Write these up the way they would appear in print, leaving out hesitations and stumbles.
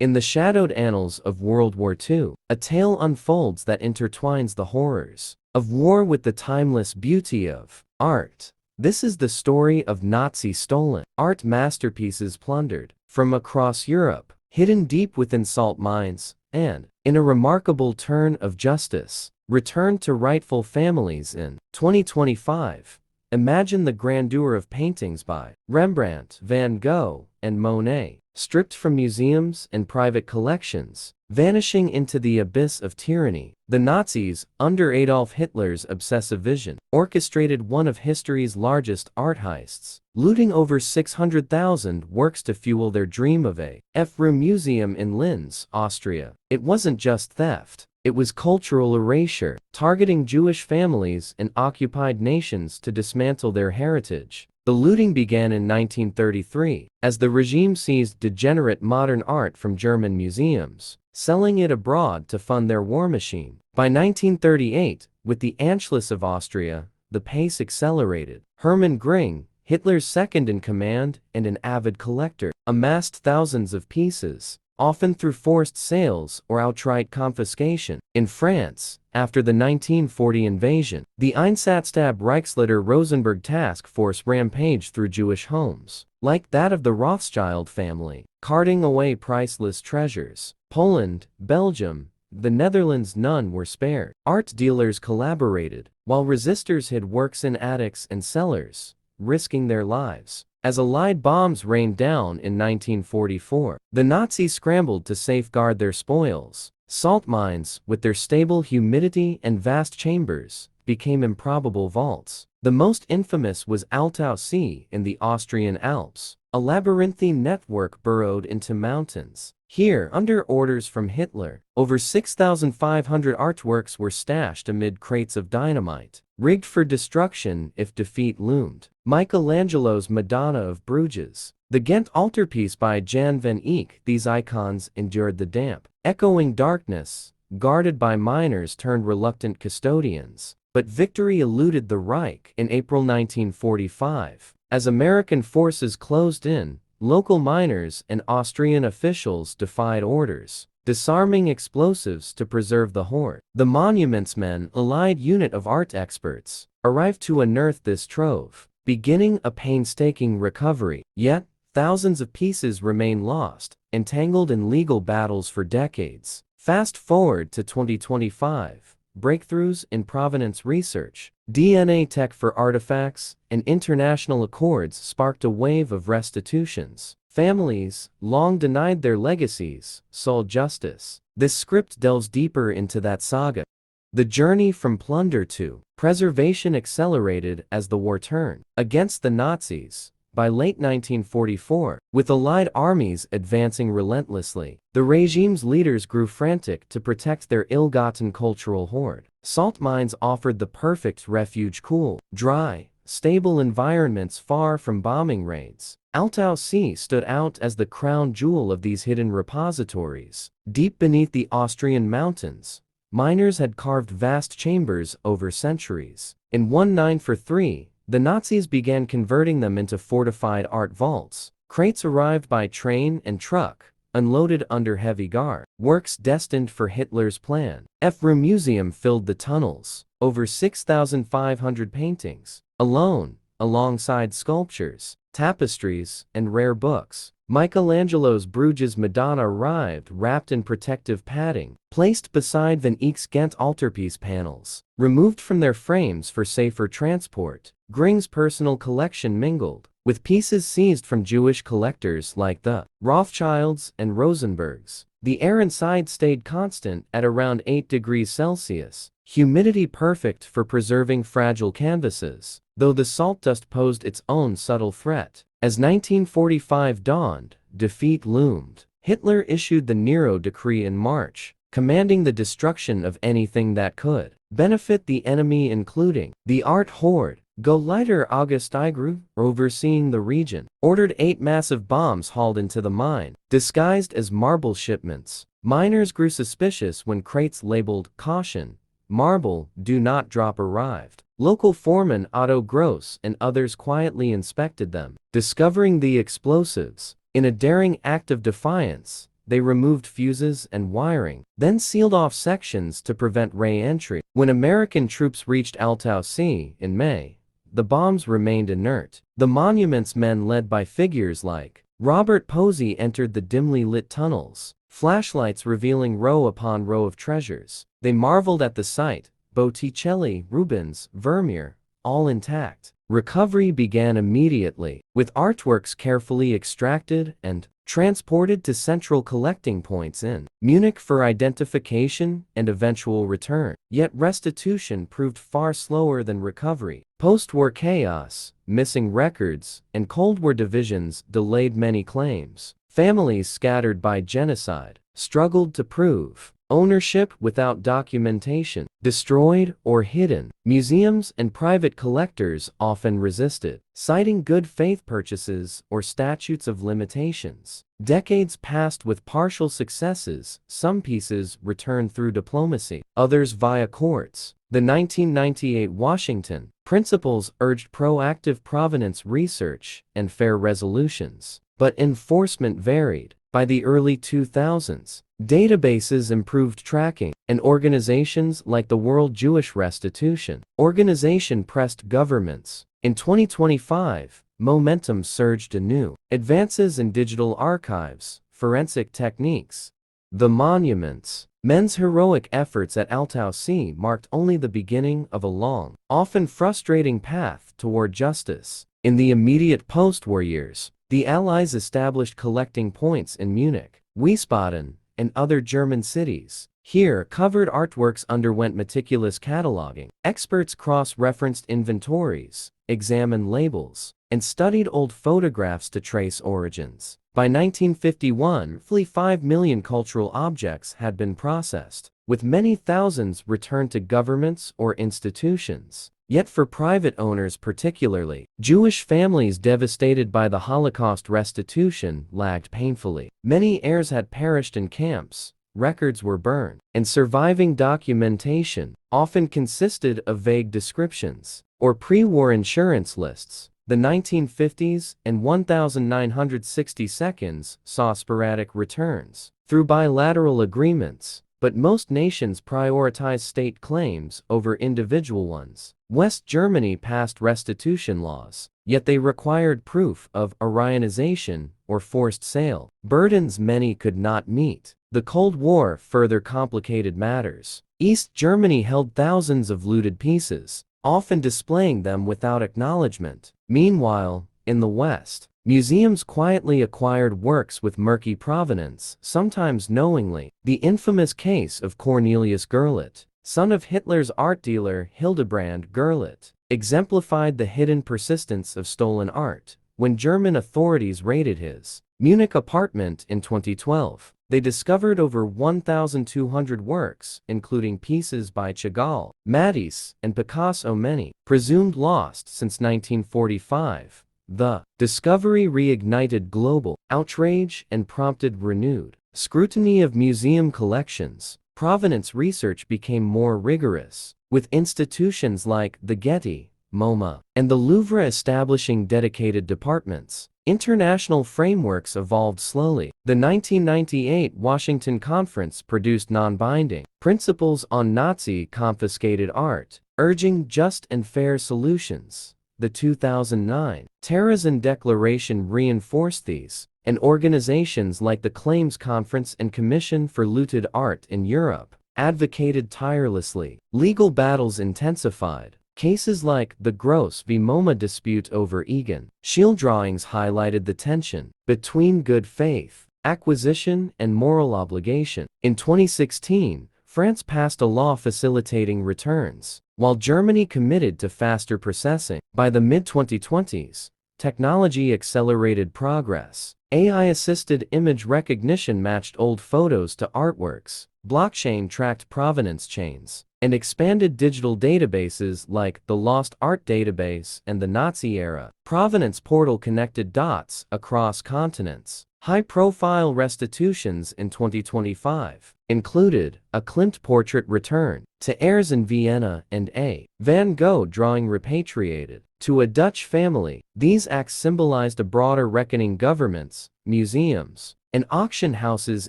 In the shadowed annals of World War II, a tale unfolds that intertwines the horrors of war with the timeless beauty of art. This is the story of Nazi-stolen art masterpieces plundered from across Europe, hidden deep within salt mines, and, in a remarkable turn of justice, returned to rightful families in 2025. Imagine the grandeur of paintings by Rembrandt, Van Gogh, and Monet, stripped from museums and private collections, vanishing into the abyss of tyranny. The Nazis, under Adolf Hitler's obsessive vision, orchestrated one of history's largest art heists, looting over 600,000 works to fuel their dream of a F-room museum in Linz, Austria. It wasn't just theft. It was cultural erasure, targeting Jewish families in occupied nations to dismantle their heritage. The looting began in 1933, as the regime seized degenerate modern art from German museums, selling it abroad to fund their war machine. By 1938, with the Anschluss of Austria, the pace accelerated. Hermann Göring, Hitler's second-in-command and an avid collector, amassed thousands of pieces, often through forced sales or outright confiscation. In France, after the 1940 invasion, the Einsatzstab Reichsleiter Rosenberg task force rampaged through Jewish homes, like that of the Rothschild family, carting away priceless treasures. Poland, Belgium, the Netherlands, none were spared. Art dealers collaborated, while resistors hid works in attics and cellars, risking their lives. As Allied bombs rained down in 1944, the Nazis scrambled to safeguard their spoils. Salt mines, with their stable humidity and vast chambers, became improbable vaults. The most infamous was Altaussee in the Austrian Alps, a labyrinthine network burrowed into mountains. Here, under orders from Hitler, over 6,500 artworks were stashed amid crates of dynamite, rigged for destruction if defeat loomed. Michelangelo's Madonna of Bruges, the Ghent altarpiece by Jan van Eyck. These icons endured the damp, echoing darkness, guarded by miners turned reluctant custodians. But victory eluded the Reich. In April 1945, as American forces closed in, local miners and Austrian officials defied orders, disarming explosives to preserve the hoard. The Monuments Men, allied unit of art experts, arrived to unearth this trove, beginning a painstaking recovery. Yet, thousands of pieces remain lost, entangled in legal battles for decades. Fast forward to 2025. Breakthroughs in provenance research, DNA tech for artifacts, and international accords sparked a wave of restitutions. Families, long denied their legacies, sought justice. This script delves deeper into that saga. The journey from plunder to preservation accelerated as the war turned against the Nazis. By late 1944, with Allied armies advancing relentlessly, the regime's leaders grew frantic to protect their ill-gotten cultural hoard. Salt mines offered the perfect refuge: cool, dry, stable environments far from bombing raids. Altaussee stood out as the crown jewel of these hidden repositories. Deep beneath the Austrian mountains, miners had carved vast chambers over centuries. In 1943, the Nazis began converting them into fortified art vaults. Crates arrived by train and truck, unloaded under heavy guard. Works destined for Hitler's plan. F-room museum filled the tunnels. Over 6,500 paintings, alone, alongside sculptures, tapestries, and rare books. Michelangelo's Bruges Madonna arrived wrapped in protective padding, placed beside Van Eyck's Ghent altarpiece panels, removed from their frames for safer transport. Göring's personal collection mingled with pieces seized from Jewish collectors like the Rothschilds and Rosenbergs. The air inside stayed constant at around 8 degrees Celsius, humidity perfect for preserving fragile canvases, though the salt dust posed its own subtle threat. As 1945 dawned, defeat loomed. Hitler issued the Nero Decree in March, commanding the destruction of anything that could benefit the enemy, including the art hoard. Gauleiter August Igru, overseeing the region, ordered 8 massive bombs hauled into the mine, disguised as marble shipments. Miners grew suspicious when crates labeled "Caution, Marble, Do Not Drop" arrived. Local foreman Otto Gross and others quietly inspected them, discovering the explosives. In a daring act of defiance, They removed fuses and wiring, then sealed off sections to prevent re-entry. When American troops reached Altaussee in May, the bombs remained inert. The monument's men, led by figures like Robert Posey, entered the dimly lit tunnels, flashlights revealing row upon row of treasures. They marveled at the sight: Botticelli, Rubens, Vermeer, all intact. Recovery began immediately, with artworks carefully extracted and transported to central collecting points in Munich for identification and eventual return. Yet restitution proved far slower than recovery. Post-war chaos, missing records, and Cold War divisions delayed many claims. Families scattered by genocide struggled to prove ownership without documentation, destroyed or hidden. Museums and private collectors often resisted, citing good faith purchases or statutes of limitations. Decades passed with partial successes. Some pieces returned through diplomacy, others via courts. The 1998 Washington Principles urged proactive provenance research and fair resolutions, but enforcement varied. By the early 2000s, databases improved tracking, and organizations like the World Jewish Restitution Organization pressed governments. In 2025, momentum surged anew. Advances in digital archives, forensic techniques, the monuments. Men's heroic efforts at Altaussee marked only the beginning of a long, often frustrating path toward justice. In the immediate post-war years, the Allies established collecting points in Munich, Wiesbaden, and other German cities. Here, covered artworks underwent meticulous cataloging. Experts cross-referenced inventories, examined labels, and studied old photographs to trace origins. By 1951, roughly 5 million cultural objects had been processed, with many thousands returned to governments or institutions. Yet for private owners, particularly Jewish families devastated by the Holocaust, restitution lagged painfully. Many heirs had perished in camps, records were burned, and surviving documentation often consisted of vague descriptions or pre-war insurance lists. The 1950s and 1962 saw sporadic returns through bilateral agreements, but most nations prioritized state claims over individual ones. West Germany passed restitution laws, yet they required proof of Aryanization or forced sale, burdens many could not meet. The Cold War further complicated matters. East Germany held thousands of looted pieces, often displaying them without acknowledgement. Meanwhile, in the West, museums quietly acquired works with murky provenance, sometimes knowingly. The infamous case of Cornelius Gurlitt, son of Hitler's art dealer Hildebrand Gurlitt, exemplified the hidden persistence of stolen art. When German authorities raided his Munich apartment in 2012, they discovered over 1,200 works, including pieces by Chagall, Matisse, and Picasso, many presumed lost since 1945. The discovery reignited global outrage and prompted renewed scrutiny of museum collections. Provenance research became more rigorous, with institutions like the Getty, MoMA, and the Louvre establishing dedicated departments. International frameworks evolved slowly. The 1998 Washington Conference produced non-binding principles on Nazi-confiscated art, urging just and fair solutions. The 2009 Terrorism Declaration reinforced these, and organizations like the Claims Conference and Commission for Looted Art in Europe advocated tirelessly. Legal battles intensified. Cases like the Gross v. MoMA dispute over Egan Schiele drawings highlighted the tension between good faith, acquisition, and moral obligation. In 2016, France passed a law facilitating returns, while Germany committed to faster processing. By the mid-2020s, technology accelerated progress. AI-assisted image recognition matched old photos to artworks, blockchain tracked provenance chains, and expanded digital databases like the Lost Art Database and the Nazi Era Provenance Portal connected dots across continents. High-profile restitutions in 2025 included a Klimt portrait return to heirs in Vienna and a Van Gogh drawing repatriated to a Dutch family. These acts symbolized a broader reckoning: governments, museums, and auction houses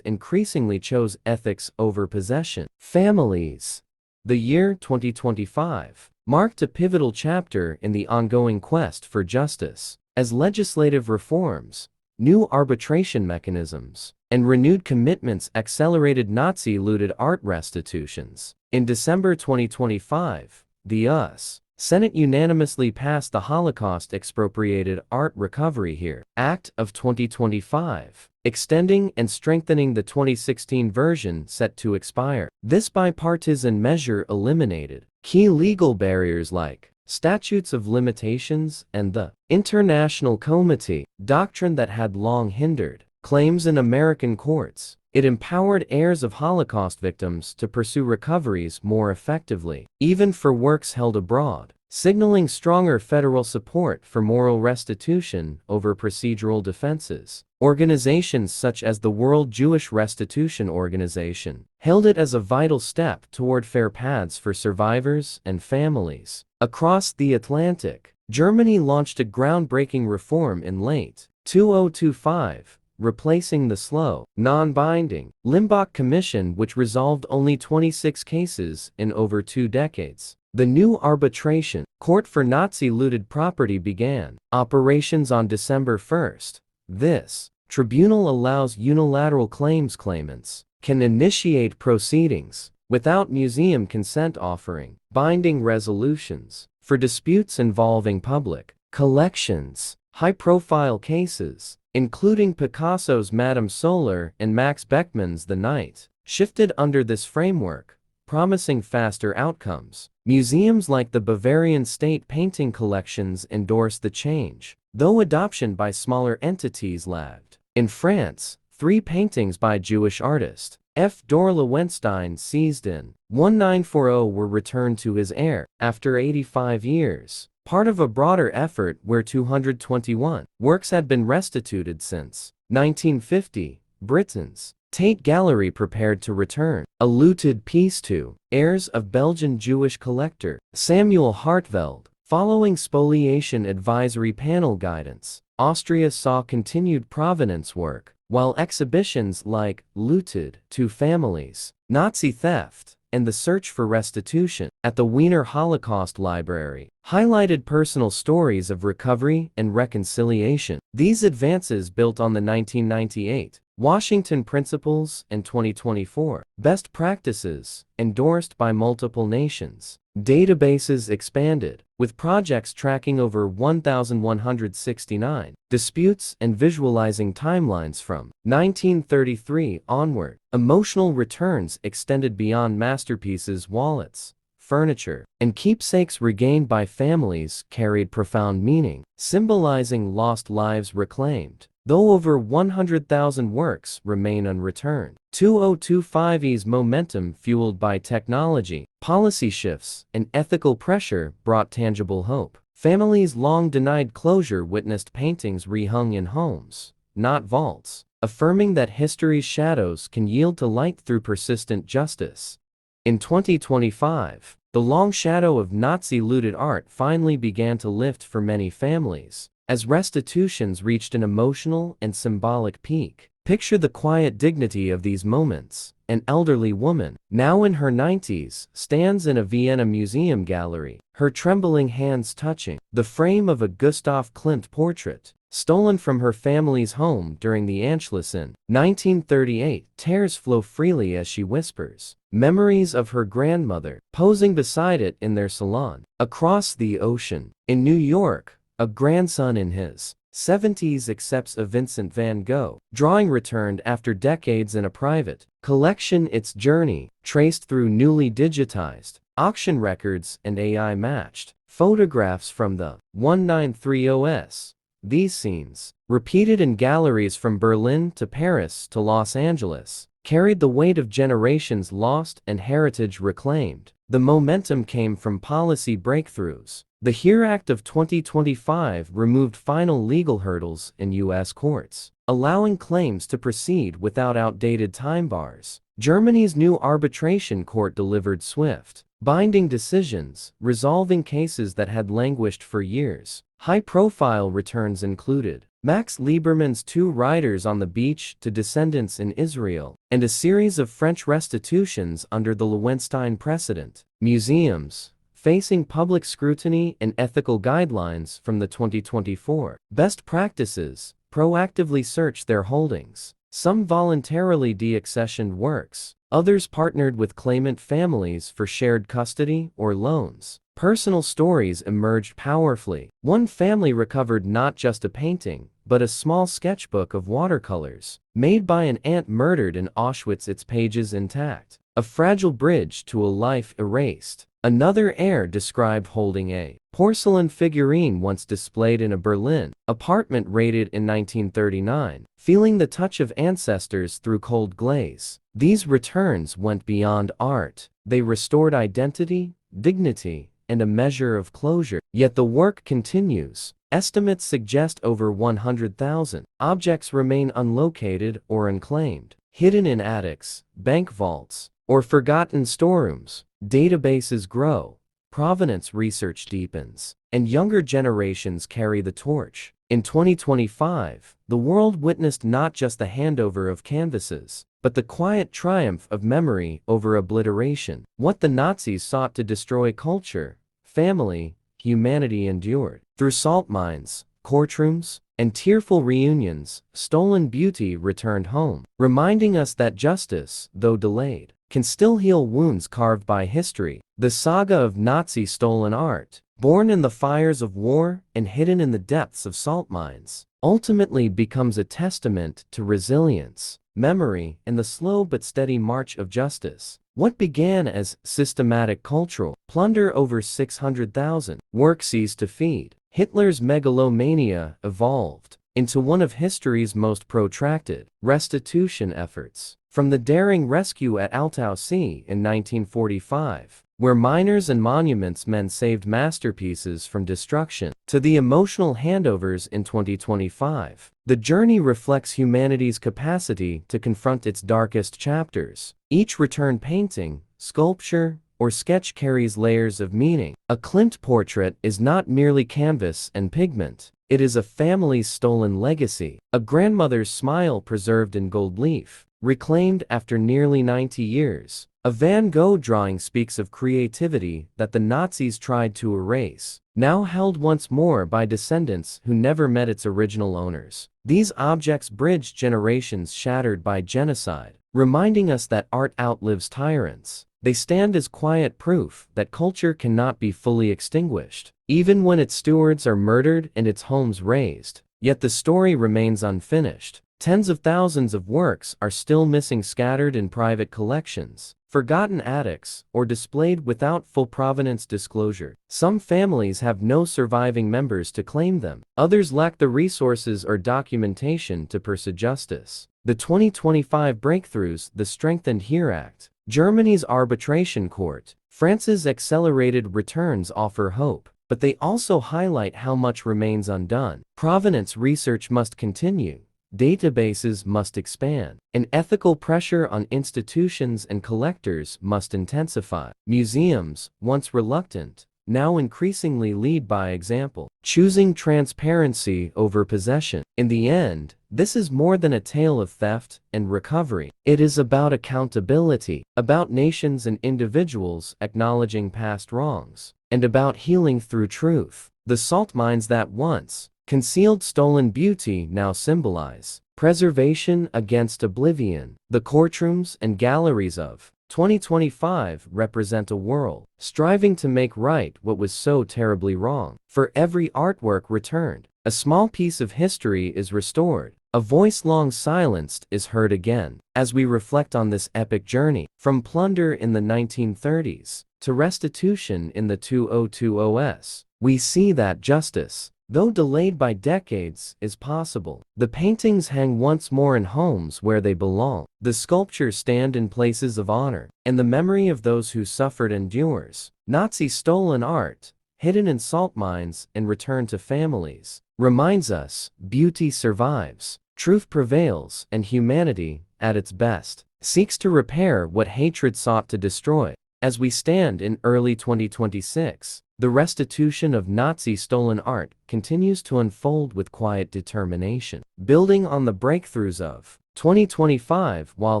increasingly chose ethics over possession. Families. The year 2025 marked a pivotal chapter in the ongoing quest for justice, as legislative reforms, new arbitration mechanisms, and renewed commitments accelerated Nazi-looted art restitutions. In December 2025, the U.S. Senate unanimously passed the Holocaust Expropriated Art Recovery Here Act of 2025, extending and strengthening the 2016 version set to expire. This bipartisan measure eliminated key legal barriers like statutes of limitations and the International Comity doctrine that had long hindered claims in American courts. It empowered heirs of Holocaust victims to pursue recoveries more effectively, even for works held abroad, signaling stronger federal support for moral restitution over procedural defenses. Organizations such as the World Jewish Restitution Organization hailed it as a vital step toward fair paths for survivors and families. Across the Atlantic, Germany launched a groundbreaking reform in late 2025, replacing the slow, non-binding Limbach Commission, which resolved only 26 cases in over 2 decades. The new Arbitration Court for Nazi-looted property began operations on December 1st. This tribunal allows unilateral claims claimants can initiate proceedings without museum consent, offering binding resolutions for disputes involving public collections. High-profile cases, including Picasso's Madame Solar and Max Beckmann's The Night, shifted under this framework, promising faster outcomes. Museums like the Bavarian State Painting Collections endorsed the change, though adoption by smaller entities lagged. In France, 3 paintings by Jewish artist F. Dor Lowenstein seized in 1940 were returned to his heir after 85 years, part of a broader effort where 221 works had been restituted since 1950. Britain's Tate Gallery prepared to return a looted piece to heirs of Belgian Jewish collector Samuel Hartveld, following spoliation advisory panel guidance. Austria saw continued provenance work, while exhibitions like Looted to Families, Nazi Theft, and the Search for Restitution at the Wiener Holocaust Library highlighted personal stories of recovery and reconciliation. These advances built on the 1998 Washington Principles and 2024 Best Practices, endorsed by multiple nations. Databases expanded, with projects tracking over 1,169 disputes and visualizing timelines from 1933 onward. Emotional returns extended beyond masterpieces. Wallets, furniture, and keepsakes regained by families carried profound meaning, symbolizing lost lives reclaimed. Though over 100,000 works remain unreturned. 2025's momentum, fueled by technology, policy shifts, and ethical pressure, brought tangible hope. Families long denied closure witnessed paintings rehung in homes, not vaults, affirming that history's shadows can yield to light through persistent justice. In 2025, the long shadow of Nazi-looted art finally began to lift for many families, as restitutions reached an emotional and symbolic peak. Picture the quiet dignity of these moments. An elderly woman, now in her 90s, stands in a Vienna museum gallery, her trembling hands touching the frame of a Gustav Klimt portrait, stolen from her family's home during the Anschluss in 1938. Tears flow freely as she whispers memories of her grandmother, posing beside it in their salon. Across the ocean, in New York, a grandson in his 70s accepts a Vincent van Gogh drawing returned after decades in a private collection. Its journey, traced through newly digitized auction records and AI-matched photographs from the 1930s. These scenes, repeated in galleries from Berlin to Paris to Los Angeles, carried the weight of generations lost and heritage reclaimed. The momentum came from policy breakthroughs. The HERE Act of 2025 removed final legal hurdles in U.S. courts, allowing claims to proceed without outdated time bars. Germany's new Arbitration Court delivered swift, binding decisions, resolving cases that had languished for years. High-profile returns included Max Lieberman's Two Riders on the Beach to Descendants in Israel, and a series of French restitutions under the Lowenstein precedent. Museums facing public scrutiny and ethical guidelines from the 2024 Best Practices, proactively search their holdings. Some voluntarily deaccessioned works, others partnered with claimant families for shared custody or loans. Personal stories emerged powerfully. One family recovered not just a painting, but a small sketchbook of watercolors, made by an aunt murdered in Auschwitz, its pages intact. A fragile bridge to a life erased. Another heir described holding a porcelain figurine once displayed in a Berlin apartment raided in 1939, feeling the touch of ancestors through cold glaze. These returns went beyond art. They restored identity, dignity, and a measure of closure. Yet the work continues. Estimates suggest over 100,000 objects remain unlocated or unclaimed, hidden in attics, bank vaults, or forgotten storerooms. Databases grow, provenance research deepens, and younger generations carry the torch. In 2025, the world witnessed not just the handover of canvases, but the quiet triumph of memory over obliteration. What the Nazis sought to destroy, culture, family, humanity, endured. Through salt mines, courtrooms, and tearful reunions, stolen beauty returned home, reminding us that justice, though delayed, can still heal wounds carved by history. The saga of Nazi stolen art, born in the fires of war and hidden in the depths of salt mines, ultimately becomes a testament to resilience, memory, and the slow but steady march of justice. What began as systematic cultural plunder over 600,000 work ceased to feed. Hitler's megalomania evolved into one of history's most protracted restitution efforts. From the daring rescue at Altaussee in 1945, where miners and monuments men saved masterpieces from destruction, to the emotional handovers in 2025, the journey reflects humanity's capacity to confront its darkest chapters. Each returned painting, sculpture, or sketch carries layers of meaning. A Klimt portrait is not merely canvas and pigment. It is a family's stolen legacy, a grandmother's smile preserved in gold leaf, reclaimed after nearly 90 years. A Van Gogh drawing speaks of creativity that the Nazis tried to erase, now held once more by descendants who never met its original owners. These objects bridge generations shattered by genocide, reminding us that art outlives tyrants. They stand as quiet proof that culture cannot be fully extinguished, even when its stewards are murdered and its homes razed. Yet the story remains unfinished. Tens of thousands of works are still missing, scattered in private collections, forgotten attics, or displayed without full provenance disclosure. Some families have no surviving members to claim them. Others lack the resources or documentation to pursue justice. The 2025 breakthroughs, the Strengthened Here Act, Germany's Arbitration Court, France's accelerated returns offer hope, but they also highlight how much remains undone. Provenance research must continue. Databases must expand, and ethical pressure on institutions and collectors must intensify. Museums, once reluctant, now increasingly lead by example, choosing transparency over possession. In the end, this is more than a tale of theft and recovery. It is about accountability, about nations and individuals acknowledging past wrongs, and about healing through truth. The salt mines that once concealed stolen beauty now symbolize preservation against oblivion. The courtrooms and galleries of 2025 represent a world striving to make right what was so terribly wrong. For every artwork returned, a small piece of history is restored. A voice long silenced is heard again. As we reflect on this epic journey, from plunder in the 1930s to restitution in the 2020s, we see that justice, though delayed by decades, is possible. The paintings hang once more in homes where they belong. The sculptures stand in places of honor, and the memory of those who suffered endures. Nazi stolen art, hidden in salt mines and returned to families, reminds us beauty survives, truth prevails, and humanity, at its best, seeks to repair what hatred sought to destroy. As we stand in early 2026, The restitution of Nazi-stolen art continues to unfold with quiet determination, building on the breakthroughs of 2025 while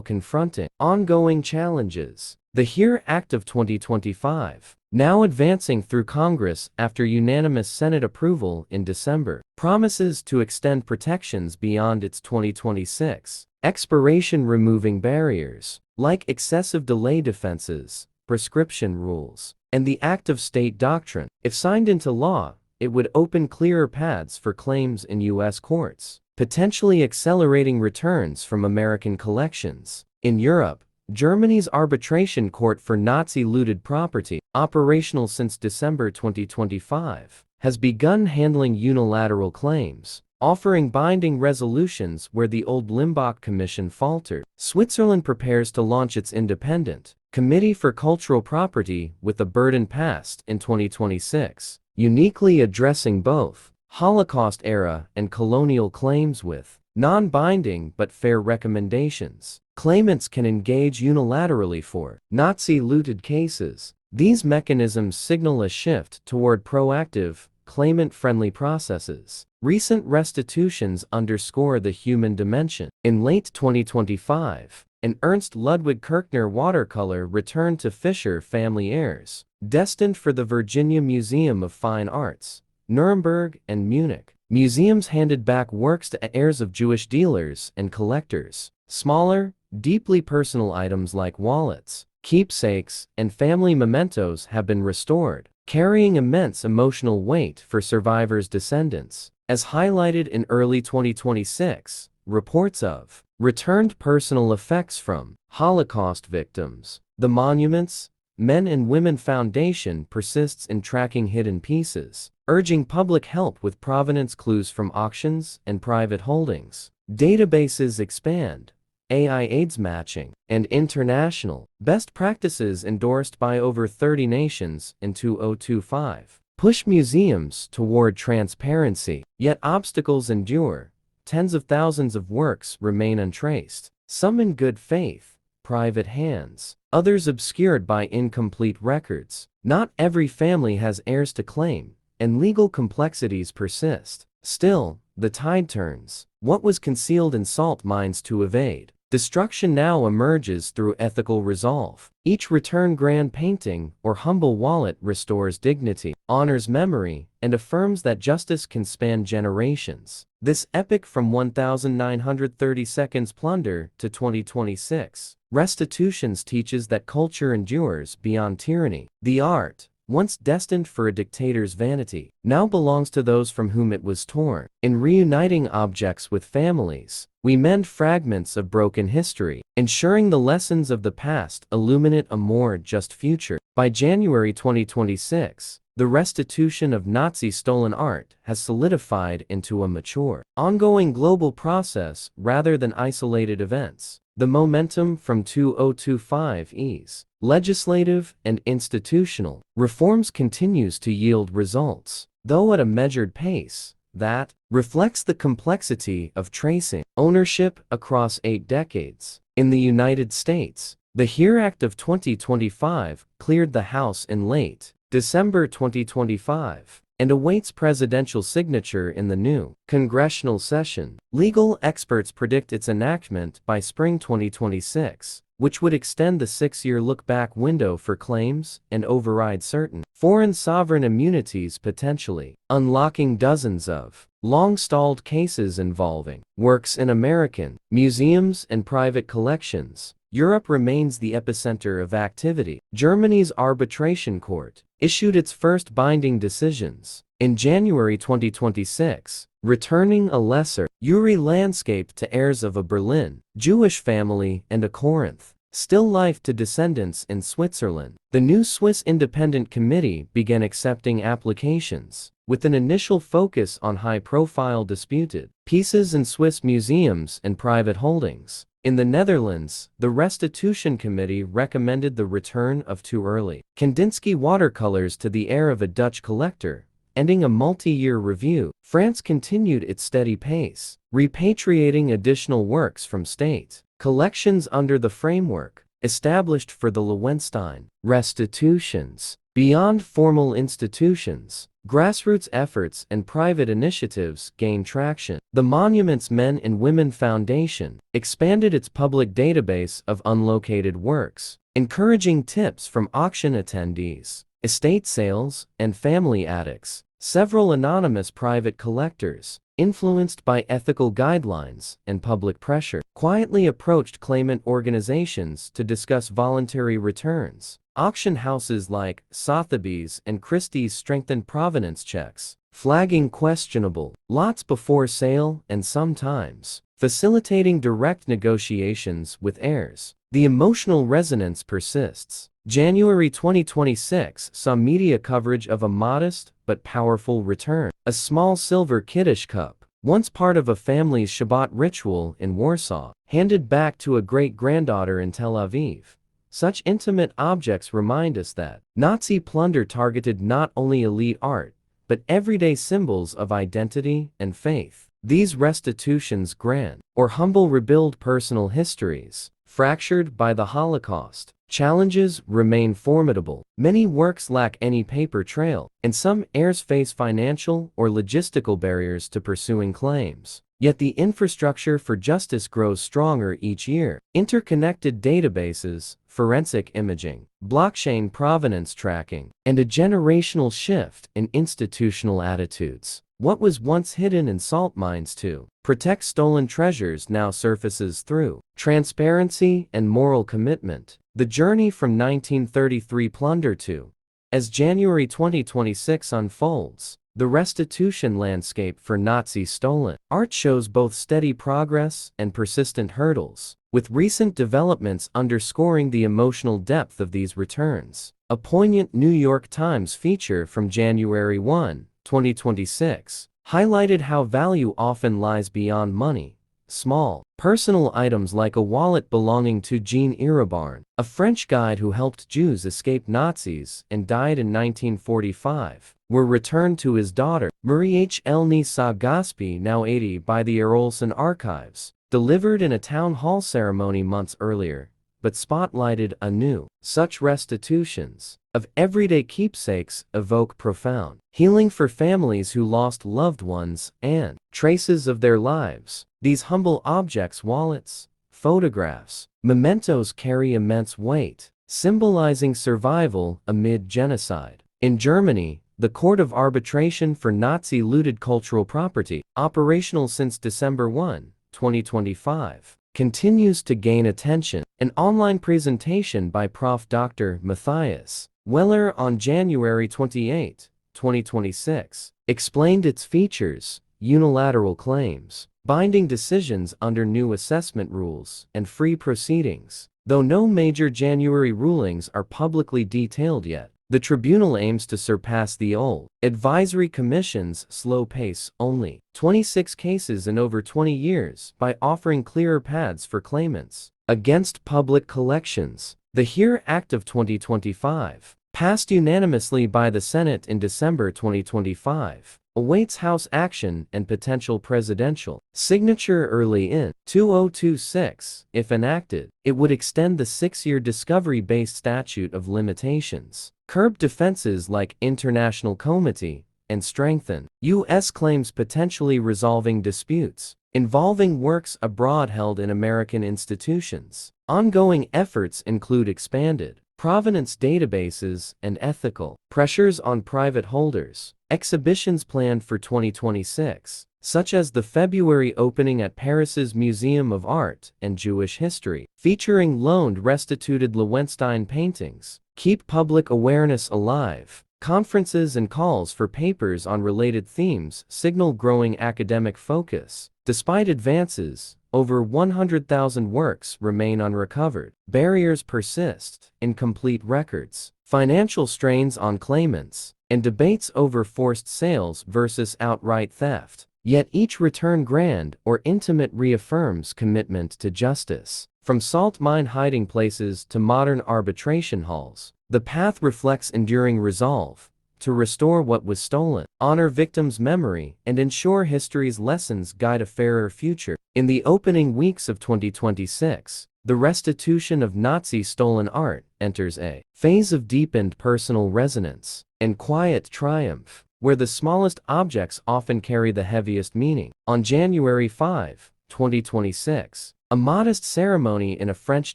confronting ongoing challenges. The HERE Act of 2025, now advancing through Congress after unanimous Senate approval in December, promises to extend protections beyond its 2026 expiration, removing barriers like excessive delay defenses, prescription rules, and the act of state doctrine. If signed into law, it would open clearer paths for claims in U.S. courts, potentially accelerating returns from American collections. In Europe, Germany's Arbitration Court for Nazi-looted property, operational since December 2025, has begun handling unilateral claims, offering binding resolutions where the old Limbach Commission faltered. Switzerland prepares to launch its independent Committee for Cultural Property with the burden passed in 2026, uniquely addressing both Holocaust-era and colonial claims with non-binding but fair recommendations. Claimants can engage unilaterally for Nazi-looted cases. These mechanisms signal a shift toward proactive, claimant-friendly processes. Recent restitutions underscore the human dimension. In late 2025, an Ernst Ludwig Kirchner watercolor returned to Fischer family heirs, destined for the Virginia Museum of Fine Arts, Nuremberg and Munich. Museums handed back works to heirs of Jewish dealers and collectors. Smaller, deeply personal items like wallets, keepsakes, and family mementos have been restored, carrying immense emotional weight for survivors' descendants. As highlighted in early 2026, reports of returned personal effects from Holocaust victims. The Monuments, Men and Women Foundation persists in tracking hidden pieces, urging public help with provenance clues from auctions and private holdings. Databases expand, AI AIDS matching, and international best practices endorsed by over 30 nations in 2025 push museums toward transparency. Yet obstacles endure. Tens of thousands of works remain untraced, some in good faith, private hands, others obscured by incomplete records. Not every family has heirs to claim, and legal complexities persist. Still, the tide turns. What was concealed in salt mines to evade destruction now emerges through ethical resolve. Each return grand painting or humble wallet restores dignity, honors memory, and affirms that justice can span generations. This epic from 1930 seconds plunder to 2026 restitutions teaches that culture endures beyond tyranny. The art, once destined for a dictator's vanity, now belongs to those from whom it was torn. In reuniting objects with families, we mend fragments of broken history, ensuring the lessons of the past illuminate a more just future. By January 2026, the restitution of Nazi-stolen art has solidified into a mature, ongoing global process rather than isolated events. The momentum from 2025's legislative and institutional reforms continues to yield results, though at a measured pace, that reflects the complexity of tracing ownership across 8 decades. In the United States, the HERE Act of 2025 cleared the House in late December 2025 and awaits presidential signature in the new congressional session. Legal experts predict its enactment by spring 2026, which would extend the 6-year look-back window for claims and override certain foreign sovereign immunities, potentially unlocking dozens of long-stalled cases involving works in American museums and private collections. Europe remains the epicenter of activity. Germany's Arbitration Court issued its first binding decisions in January 2026, returning a lesser Uri landscape to heirs of a Berlin Jewish family and a Corinth still life to descendants in Switzerland. The new Swiss Independent Committee began accepting applications, with an initial focus on high-profile disputed pieces in Swiss museums and private holdings. In the Netherlands, the Restitution Committee recommended the return of 2 early Kandinsky watercolors to the heir of a Dutch collector, ending a multi-year review. France continued its steady pace, repatriating additional works from state collections under the framework established for the Lowenstein restitutions. Beyond formal institutions, grassroots efforts and private initiatives gain traction. The Monuments Men and Women Foundation expanded its public database of unlocated works, encouraging tips from auction attendees, estate sales, and family attics. Several anonymous private collectors, influenced by ethical guidelines and public pressure, quietly approached claimant organizations to discuss voluntary returns. Auction houses like Sotheby's and Christie's strengthened provenance checks, flagging questionable lots before sale and sometimes facilitating direct negotiations with heirs. The emotional resonance persists. January 2026 saw media coverage of a modest but powerful return. A small silver Kiddush cup, once part of a family's Shabbat ritual in Warsaw, handed back to a great-granddaughter in Tel Aviv. Such intimate objects remind us that Nazi plunder targeted not only elite art, but everyday symbols of identity and faith. These restitutions grant or humble rebuild personal histories, fractured by the Holocaust. Challenges remain formidable. Many works lack any paper trail, and some heirs face financial or logistical barriers to pursuing claims. Yet the infrastructure for justice grows stronger each year. Interconnected databases, forensic imaging, blockchain provenance tracking, and a generational shift in institutional attitudes. What was once hidden in salt mines to protect stolen treasures now surfaces through transparency and moral commitment. The journey from 1933 plunder to, as January 2026 unfolds, the restitution landscape for Nazi stolen art shows both steady progress and persistent hurdles, with recent developments underscoring the emotional depth of these returns. A poignant New York Times feature from January 1, 2026, highlighted how value often lies beyond money. Small, personal items like a wallet belonging to Jean Irabarne, a French guide who helped Jews escape Nazis and died in 1945, were returned to his daughter, Marie Elni Sagaspi, now 80, by the Arolsen Archives, delivered in a town hall ceremony months earlier, but spotlighted anew. Such restitutions of everyday keepsakes evoke profound healing for families who lost loved ones and traces of their lives. These humble objects, wallets, photographs, mementos, carry immense weight, symbolizing survival amid genocide. In Germany, the Court of Arbitration for Nazi looted cultural property, operational since December 1, 2025, continues to gain attention. An online presentation by Prof. Dr. Matthias Weller on January 28, 2026, explained its features, unilateral claims, binding decisions under new assessment rules, and free proceedings. Though no major January rulings are publicly detailed yet, the tribunal aims to surpass the old advisory commission's slow pace, only 26 cases in over 20 years, by offering clearer paths for claimants against public collections. The HERE Act of 2025, passed unanimously by the Senate in December 2025, awaits House action and potential presidential signature early in 2026. If enacted, it would extend the 6-year discovery-based statute of limitations, curb defenses like international comity, and strengthen U.S. claims, potentially resolving disputes involving works abroad held in American institutions. Ongoing efforts include expanded provenance databases and ethical pressures on private holders. Exhibitions planned for 2026, such as the February opening at Paris's Museum of Art and Jewish History, featuring loaned restituted Lowenstein paintings, keep public awareness alive. Conferences and calls for papers on related themes signal growing academic focus. Despite advances, over 100,000 works remain unrecovered. Barriers persist, incomplete records, financial strains on claimants, and debates over forced sales versus outright theft. Yet each return, grand or intimate, reaffirms commitment to justice. From salt mine hiding places to modern arbitration halls, the path reflects enduring resolve to restore what was stolen, honor victims' memory, and ensure history's lessons guide a fairer future. In the opening weeks of 2026, the restitution of Nazi stolen art enters a phase of deepened personal resonance and quiet triumph, where the smallest objects often carry the heaviest meaning. On January 5, 2026, a modest ceremony in a French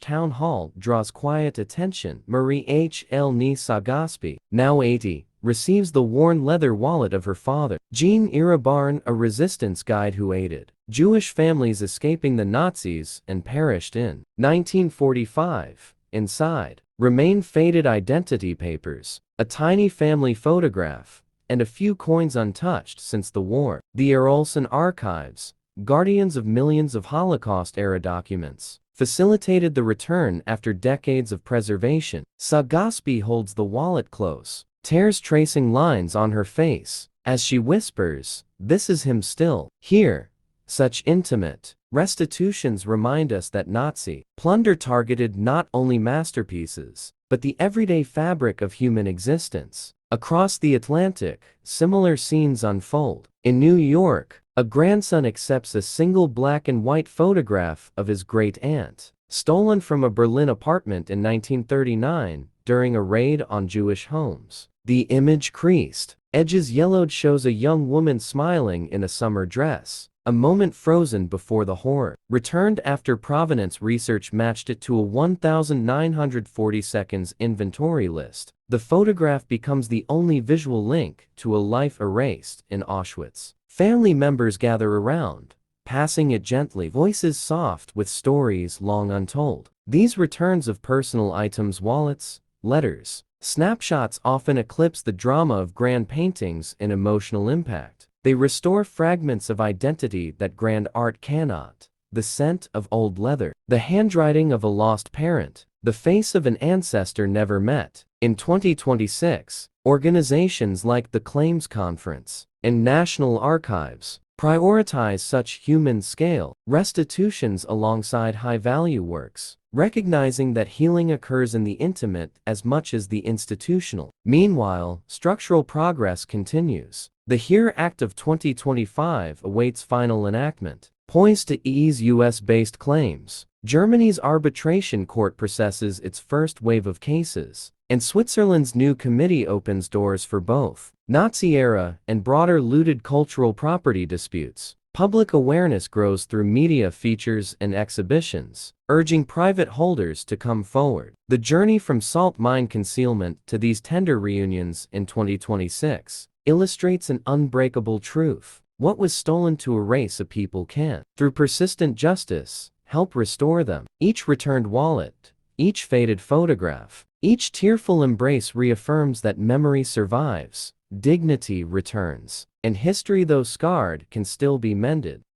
town hall draws quiet attention. Marie H. L. Sagaspi, now 80, receives the worn leather wallet of her father, Jean Irabarne, a resistance guide who aided Jewish families escaping the Nazis and perished in 1945. Inside remain faded identity papers, a tiny family photograph, and a few coins untouched since the war. The Arolsen Archives, guardians of millions of Holocaust-era documents, facilitated the return after decades of preservation. Sagaspi holds the wallet close, tears tracing lines on her face, as she whispers, "This is him still here." Such intimate restitutions remind us that Nazi plunder targeted not only masterpieces, but the everyday fabric of human existence. Across the Atlantic, similar scenes unfold. In New York, a grandson accepts a single black and white photograph of his great-aunt, stolen from a Berlin apartment in 1939 during a raid on Jewish homes. The image creased, edges yellowed, shows a young woman smiling in a summer dress, a moment frozen before the horror. Returned after provenance research matched it to a 1,940 seconds inventory list. The photograph becomes the only visual link to a life erased in Auschwitz. Family members gather around, passing it gently, voices soft with stories long untold. These returns of personal items, wallets, letters, snapshots often eclipse the drama of grand paintings in emotional impact. They restore fragments of identity that grand art cannot. The scent of old leather, the handwriting of a lost parent, the face of an ancestor never met. In 2026, organizations like the Claims Conference and National Archives prioritize such human-scale restitutions alongside high-value works, recognizing that healing occurs in the intimate as much as the institutional. Meanwhile, structural progress continues. The HERE Act of 2025 awaits final enactment. Poised to ease US-based claims, Germany's Arbitration Court processes its first wave of cases, and Switzerland's new committee opens doors for both Nazi-era and broader looted cultural property disputes. Public awareness grows through media features and exhibitions, urging private holders to come forward. The journey from salt mine concealment to these tender reunions in 2026 illustrates an unbreakable truth. What was stolen to erase a people can, through persistent justice, help restore them. Each returned wallet, each faded photograph, each tearful embrace reaffirms that memory survives, dignity returns, and history, though scarred, can still be mended.